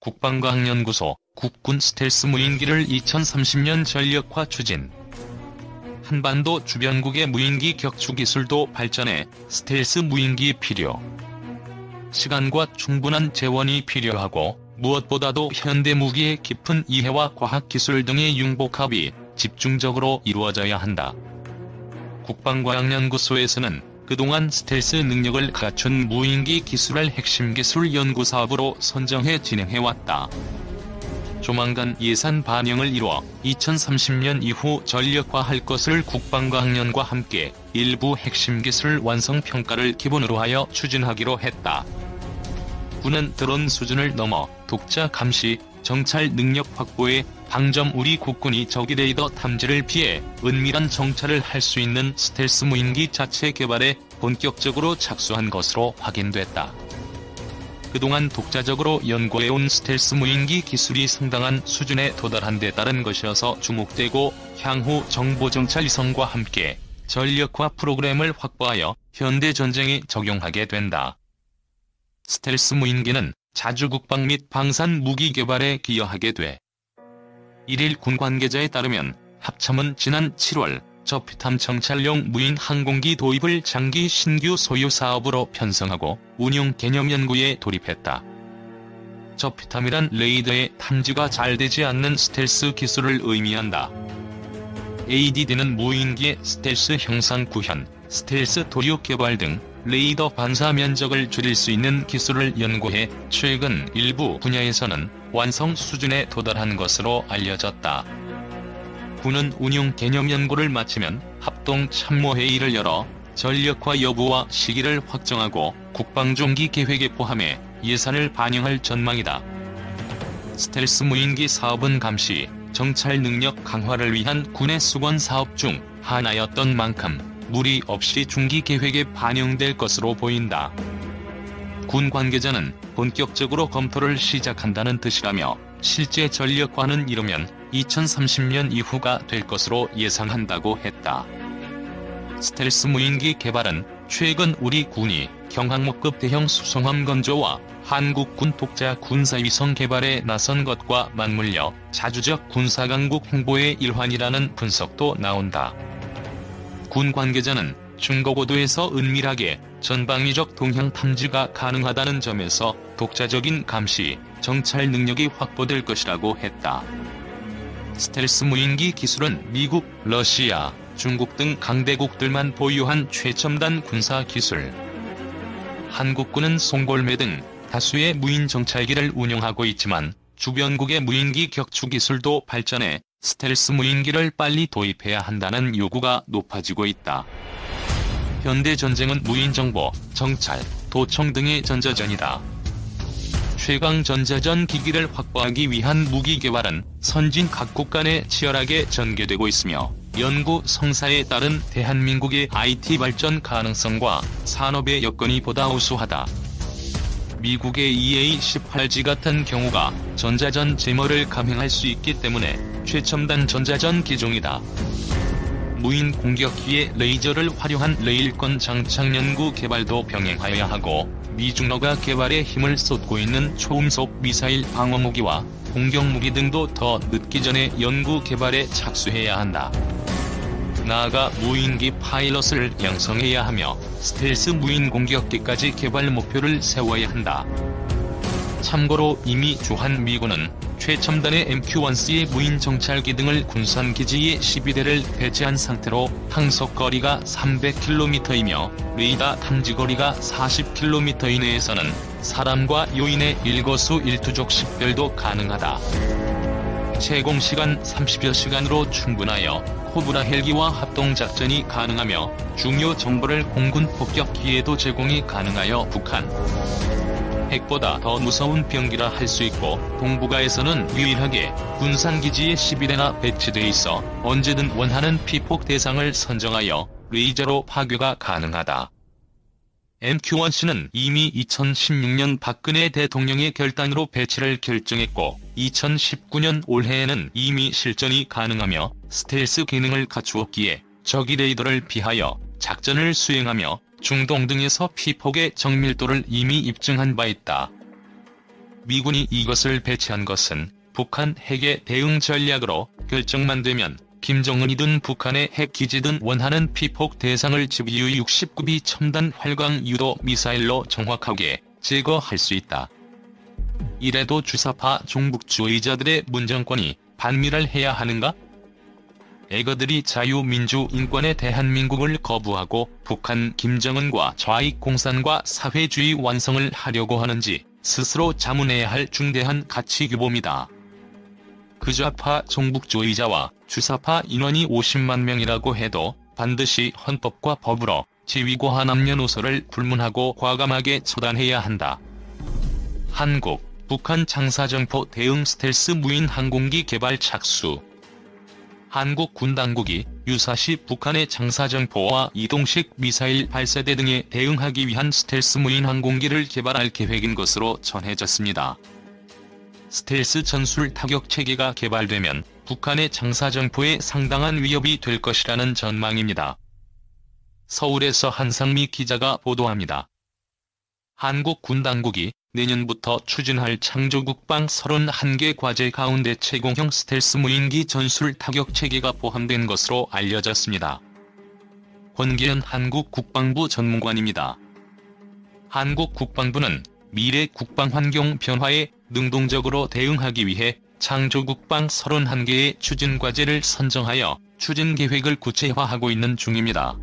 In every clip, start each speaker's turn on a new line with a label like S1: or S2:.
S1: 국방과학연구소 국군 스텔스 무인기를 2030년 전력화 추진. 한반도 주변국의 무인기 격추 기술도 발전해 스텔스 무인기 필요. 시간과 충분한 재원이 필요하고 무엇보다도 현대 무기의 깊은 이해와 과학기술 등의 융복합이 집중적으로 이루어져야 한다. 국방과학연구소에서는 그동안 스텔스 능력을 갖춘 무인기 기술을 핵심 기술 연구 사업으로 선정해 진행해왔다. 조만간 예산 반영을 이루어 2030년 이후 전력화할 것을 국방과학연과 함께 일부 핵심 기술 완성 평가를 기본으로 하여 추진하기로 했다. 군은 드론 수준을 넘어 독자 감시, 정찰 능력 확보에 방점 우리 국군이 적의 레이더 탐지를 피해 은밀한 정찰을 할 수 있는 스텔스 무인기 자체 개발에 본격적으로 착수한 것으로 확인됐다. 그동안 독자적으로 연구해온 스텔스 무인기 기술이 상당한 수준에 도달한 데 따른 것이어서 주목되고 향후 정보정찰 위성과 함께 전력화 프로그램을 확보하여 현대 전쟁에 적용하게 된다. 스텔스 무인기는 자주 국방 및 방산 무기 개발에 기여하게 돼. 1일 군 관계자에 따르면 합참은 지난 7월 저피탐 정찰용 무인 항공기 도입을 장기 신규 소유 사업으로 편성하고 운용 개념 연구에 돌입했다. 저피탐이란 레이더의 탐지가 잘 되지 않는 스텔스 기술을 의미한다. ADD는 무인기의 스텔스 형상 구현, 스텔스 도륙 개발 등 레이더 반사 면적을 줄일 수 있는 기술을 연구해 최근 일부 분야에서는 완성 수준에 도달한 것으로 알려졌다. 군은 운용 개념 연구를 마치면 합동 참모회의를 열어 전력화 여부와 시기를 확정하고 국방종기 계획에 포함해 예산을 반영할 전망이다. 스텔스 무인기 사업은 감시, 정찰 능력 강화를 위한 군의 수권 사업 중 하나였던 만큼 무리 없이 중기 계획에 반영될 것으로 보인다. 군 관계자는 본격적으로 검토를 시작한다는 뜻이라며 실제 전력화는 이루면 2030년 이후가 될 것으로 예상한다고 했다. 스텔스 무인기 개발은 최근 우리 군이 경항모급 대형 수송함 건조와 한국군 독자 군사위성 개발에 나선 것과 맞물려 자주적 군사강국 홍보의 일환이라는 분석도 나온다. 군 관계자는 중고고도에서 은밀하게 전방위적 동향 탐지가 가능하다는 점에서 독자적인 감시, 정찰 능력이 확보될 것이라고 했다. 스텔스 무인기 기술은 미국, 러시아, 중국 등 강대국들만 보유한 최첨단 군사 기술. 한국군은 송골매 등 다수의 무인 정찰기를 운용하고 있지만 주변국의 무인기 격추 기술도 발전해 스텔스 무인기를 빨리 도입해야 한다는 요구가 높아지고 있다. 현대 전쟁은 무인 정보, 정찰, 도청 등의 전자전이다. 최강 전자전 기기를 확보하기 위한 무기 개발은 선진 각국 간에 치열하게 전개되고 있으며 연구 성사에 따른 대한민국의 IT 발전 가능성과 산업의 여건이 보다 우수하다. 미국의 EA-18G 같은 경우가 전자전 제머를 감행할 수 있기 때문에 최첨단 전자전 기종이다. 무인 공격기에 레이저를 활용한 레일건 장착 연구 개발도 병행하여야 하고 미중러가 개발에 힘을 쏟고 있는 초음속 미사일 방어무기와 공격무기 등도 더 늦기 전에 연구 개발에 착수해야 한다. 나아가 무인기 파일럿을 양성해야 하며 스텔스 무인 공격기까지 개발 목표를 세워야 한다. 참고로 이미 주한미군은 최첨단의 MQ-1C의 무인 정찰기 등을 군산기지에 12대를 배치한 상태로 항속거리가 300km이며 레이더 탐지거리가 40km 이내에서는 사람과 요인의 일거수일투족 식별도 가능하다. 채공시간 30여 시간으로 충분하여 코브라 헬기와 합동작전이 가능하며 중요 정보를 공군 폭격기에도 제공이 가능하여 북한 핵보다 더 무서운 병기라 할 수 있고 동북아에서는 유일하게 군산기지에 12대나 배치돼 있어 언제든 원하는 피폭 대상을 선정하여 레이저로 파괴가 가능하다. MQ-1C는 이미 2016년 박근혜 대통령의 결단으로 배치를 결정했고 2019년 올해에는 이미 실전이 가능하며 스텔스 기능을 갖추었기에 적의 레이더를 피하여 작전을 수행하며 중동 등에서 피폭의 정밀도를 이미 입증한 바 있다. 미군이 이것을 배치한 것은 북한 핵의 대응 전략으로 결정만 되면 김정은이든 북한의 핵기지든 원하는 피폭 대상을 GBU 69B 첨단 활강 유도 미사일로 정확하게 제거할 수 있다. 이래도 주사파 종북주의자들의 문정권이 반미랄해야 하는가? 애거들이 자유민주인권의 대한민국을 거부하고 북한 김정은과 좌익공산과 사회주의 완성을 하려고 하는지 스스로 자문해야 할 중대한 가치규범이다. 그 좌파 종북주의자와 주사파 인원이 50만 명이라고 해도 반드시 헌법과 법으로 지위고하 남녀노소를 불문하고 과감하게 처단해야 한다. 한국, 북한 장사정포 대응 스텔스 무인 항공기 개발 착수. 한국 군 당국이 유사시 북한의 장사정포와 이동식 미사일 발사대 등에 대응하기 위한 스텔스 무인 항공기를 개발할 계획인 것으로 전해졌습니다. 스텔스 전술 타격 체계가 개발되면 북한의 장사정포에 상당한 위협이 될 것이라는 전망입니다. 서울에서 한상미 기자가 보도합니다. 한국 군 당국이 내년부터 추진할 창조국방 31개 과제 가운데 최공형 스텔스 무인기 전술 타격 체계가 포함된 것으로 알려졌습니다. 권기현 한국 국방부 전문관입니다. 한국 국방부는 미래 국방 환경 변화에 능동적으로 대응하기 위해 창조국방 31개의 추진 과제를 선정하여 추진 계획을 구체화하고 있는 중입니다.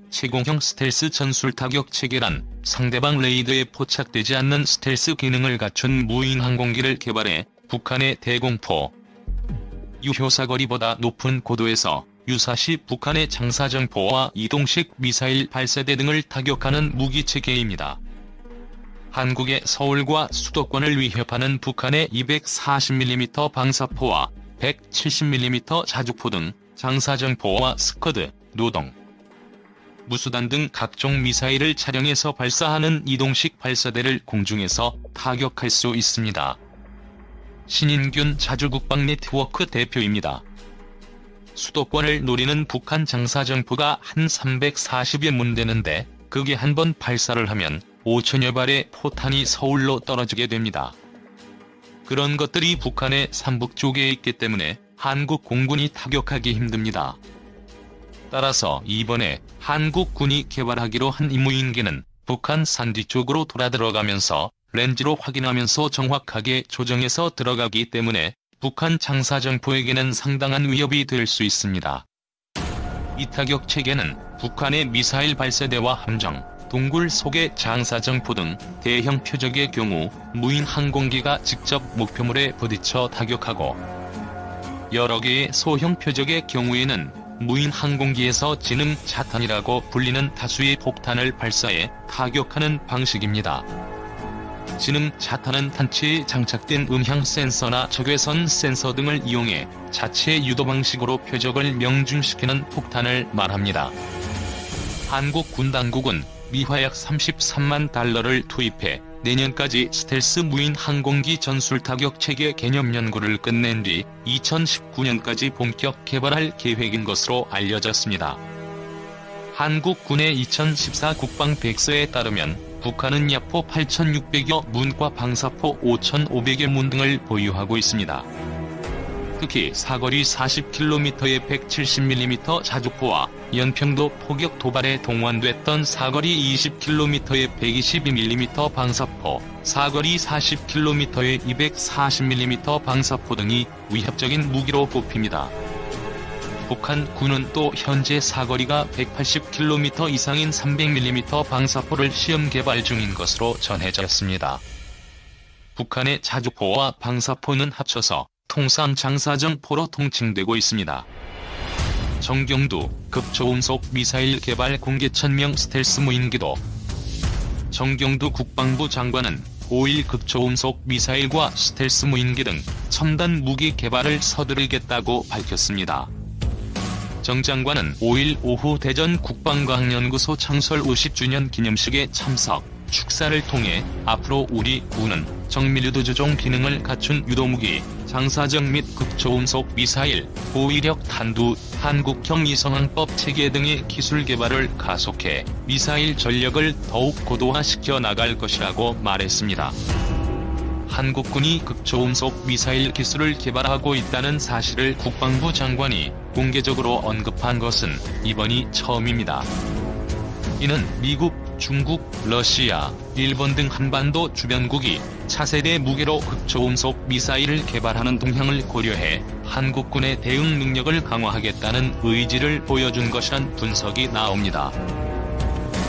S1: 최공형 스텔스 전술 타격 체계란 상대방 레이더에 포착되지 않는 스텔스 기능을 갖춘 무인 항공기를 개발해 북한의 대공포, 유효사거리보다 높은 고도에서 유사시 북한의 장사정포와 이동식 미사일 발사대 등을 타격하는 무기체계입니다. 한국의 서울과 수도권을 위협하는 북한의 240mm 방사포와 170mm 자주포 등 장사정포와 스커드, 노동, 무수단 등 각종 미사일을 촬영해서 발사하는 이동식 발사대를 공중에서 타격할 수 있습니다. 신인균 자주국방 네트워크 대표입니다. 수도권을 노리는 북한 장사정포가 한 340여 문 되는데 그게 한 번 발사를 하면 5천여 발의 포탄이 서울로 떨어지게 됩니다. 그런 것들이 북한의 삼북쪽에 있기 때문에 한국 공군이 타격하기 힘듭니다. 따라서 이번에 한국군이 개발하기로 한 이 무인기는 북한 산 뒤쪽으로 돌아들어가면서 렌즈로 확인하면서 정확하게 조정해서 들어가기 때문에 북한 장사정포에게는 상당한 위협이 될 수 있습니다. 이 타격 체계는 북한의 미사일 발사대와 함정, 동굴 속의 장사정포 등 대형 표적의 경우 무인 항공기가 직접 목표물에 부딪혀 타격하고 여러 개의 소형 표적의 경우에는 무인 항공기에서 지능 자탄이라고 불리는 다수의 폭탄을 발사해 타격하는 방식입니다. 지능 자탄은 탄체에 장착된 음향 센서나 적외선 센서 등을 이용해 자체 유도 방식으로 표적을 명중시키는 폭탄을 말합니다. 한국 군 당국은 미화약 33만 달러를 투입해 내년까지 스텔스 무인 항공기 전술 타격 체계 개념 연구를 끝낸 뒤 2019년까지 본격 개발할 계획인 것으로 알려졌습니다. 한국군의 2014 국방백서에 따르면 북한은 야포 8,600여 문과 방사포 5,500여 문 등을 보유하고 있습니다. 특히 사거리 40km의 170mm 자주포와 연평도 포격 도발에 동원됐던 사거리 20km의 122mm 방사포, 사거리 40km의 240mm 방사포 등이 위협적인 무기로 꼽힙니다. 북한군은 또 현재 사거리가 180km 이상인 300mm 방사포를 시험 개발 중인 것으로 전해졌습니다. 북한의 자주포와 방사포는 합쳐서 통상 장사정포로 통칭되고 있습니다. 정경두 극초음속 미사일 개발 공개 천명 스텔스 무인기도. 정경두 국방부 장관은 5일 극초음속 미사일과 스텔스 무인기 등 첨단 무기 개발을 서두르겠다고 밝혔습니다. 정 장관은 5일 오후 대전 국방과학연구소 창설 50주년 기념식에 참석, 축사를 통해 앞으로 우리 군은 정밀유도 조종 기능을 갖춘 유도무기, 장사정 및 극초음속 미사일, 고위력 탄두, 한국형 이성항법 체계 등의 기술 개발을 가속해 미사일 전력을 더욱 고도화시켜 나갈 것이라고 말했습니다. 한국군이 극초음속 미사일 기술을 개발하고 있다는 사실을 국방부 장관이 공개적으로 언급한 것은 이번이 처음입니다. 이는 미국, 중국, 러시아, 일본 등 한반도 주변국이 차세대 무게로 극초음속 미사일을 개발하는 동향을 고려해 한국군의 대응 능력을 강화하겠다는 의지를 보여준 것이란 분석이 나옵니다.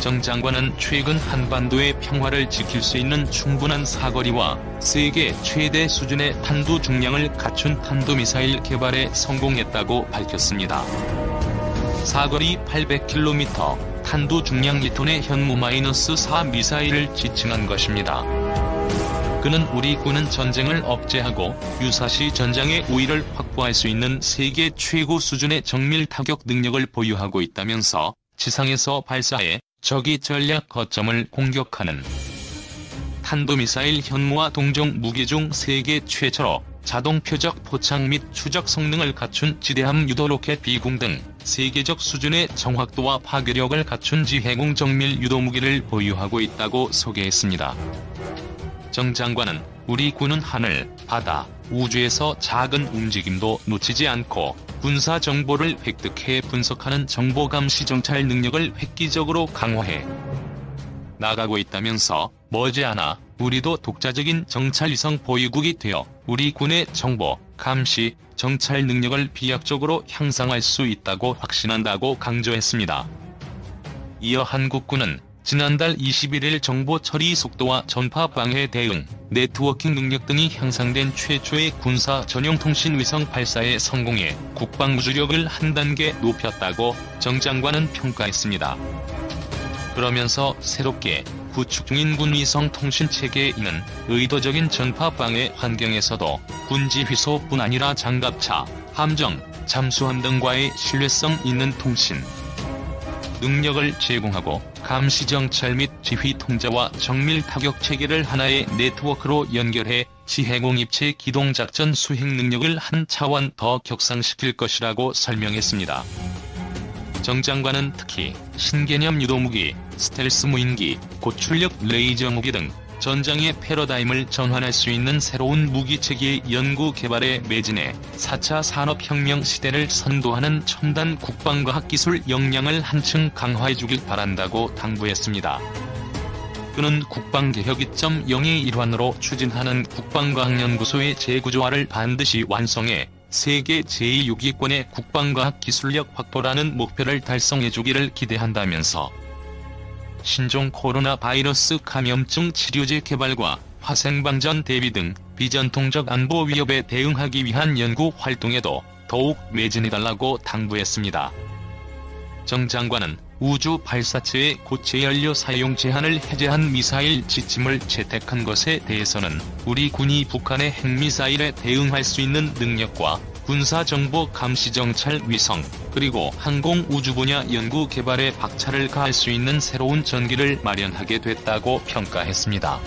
S1: 정 장관은 최근 한반도의 평화를 지킬 수 있는 충분한 사거리와 세계 최대 수준의 탄두 중량을 갖춘 탄도미사일 개발에 성공했다고 밝혔습니다. 사거리 800km, 탄두 중량 2톤의 현무-4 미사일을 지칭한 것입니다. 그는 우리 군은 전쟁을 억제하고 유사시 전장의 우위를 확보할 수 있는 세계 최고 수준의 정밀 타격 능력을 보유하고 있다면서 지상에서 발사해 적이 전략 거점을 공격하는 탄도미사일 현무와 동종 무기 중 세계 최초로 자동 표적 포착 및 추적 성능을 갖춘 지대함 유도 로켓 비공 등 세계적 수준의 정확도와 파괴력을 갖춘 지해공 정밀 유도 무기를 보유하고 있다고 소개했습니다. 정 장관은 우리 군은 하늘, 바다, 우주에서 작은 움직임도 놓치지 않고 군사 정보를 획득해 분석하는 정보 감시 정찰 능력을 획기적으로 강화해 나가고 있다면서 머지않아 우리도 독자적인 정찰 위성 보유국이 되어 우리 군의 정보, 감시, 정찰 능력을 비약적으로 향상할 수 있다고 확신한다고 강조했습니다. 이어 한국군은 지난달 21일 정보 처리 속도와 전파 방해 대응, 네트워킹 능력 등이 향상된 최초의 군사 전용 통신 위성 발사에 성공해 국방 우주력을 한 단계 높였다고 정 장관은 평가했습니다. 그러면서 새롭게 구축 중인 군 위성 통신 체계에는 의도적인 전파 방해 환경에서도 군지휘소뿐 아니라 장갑차, 함정, 잠수함 등과의 신뢰성 있는 통신 능력을 제공하고 감시 정찰 및 지휘 통제와 정밀 타격 체계를 하나의 네트워크로 연결해 지해공 입체 기동 작전 수행 능력을 한 차원 더 격상시킬 것이라고 설명했습니다. 정 장관은 특히 신개념 유도무기, 스텔스 무인기, 고출력 레이저 무기 등 전장의 패러다임을 전환할 수 있는 새로운 무기체계의 연구 개발에 매진해 4차 산업혁명 시대를 선도하는 첨단 국방과학기술 역량을 한층 강화해주길 바란다고 당부했습니다. 그는 국방개혁 2.0의 일환으로 추진하는 국방과학연구소의 재구조화를 반드시 완성해 세계 제6위권의 국방과학 기술력 확보라는 목표를 달성해주기를 기대한다면서 신종 코로나 바이러스 감염증 치료제 개발과 화생방전 대비 등 비전통적 안보 위협에 대응하기 위한 연구 활동에도 더욱 매진해달라고 당부했습니다. 정 장관은 우주 발사체의 고체 연료 사용 제한을 해제한 미사일 지침을 채택한 것에 대해서는 우리 군이 북한의 핵미사일에 대응할 수 있는 능력과 군사정보 감시정찰 위성, 그리고 항공우주 분야 연구 개발에 박차를 가할 수 있는 새로운 전기를 마련하게 됐다고 평가했습니다.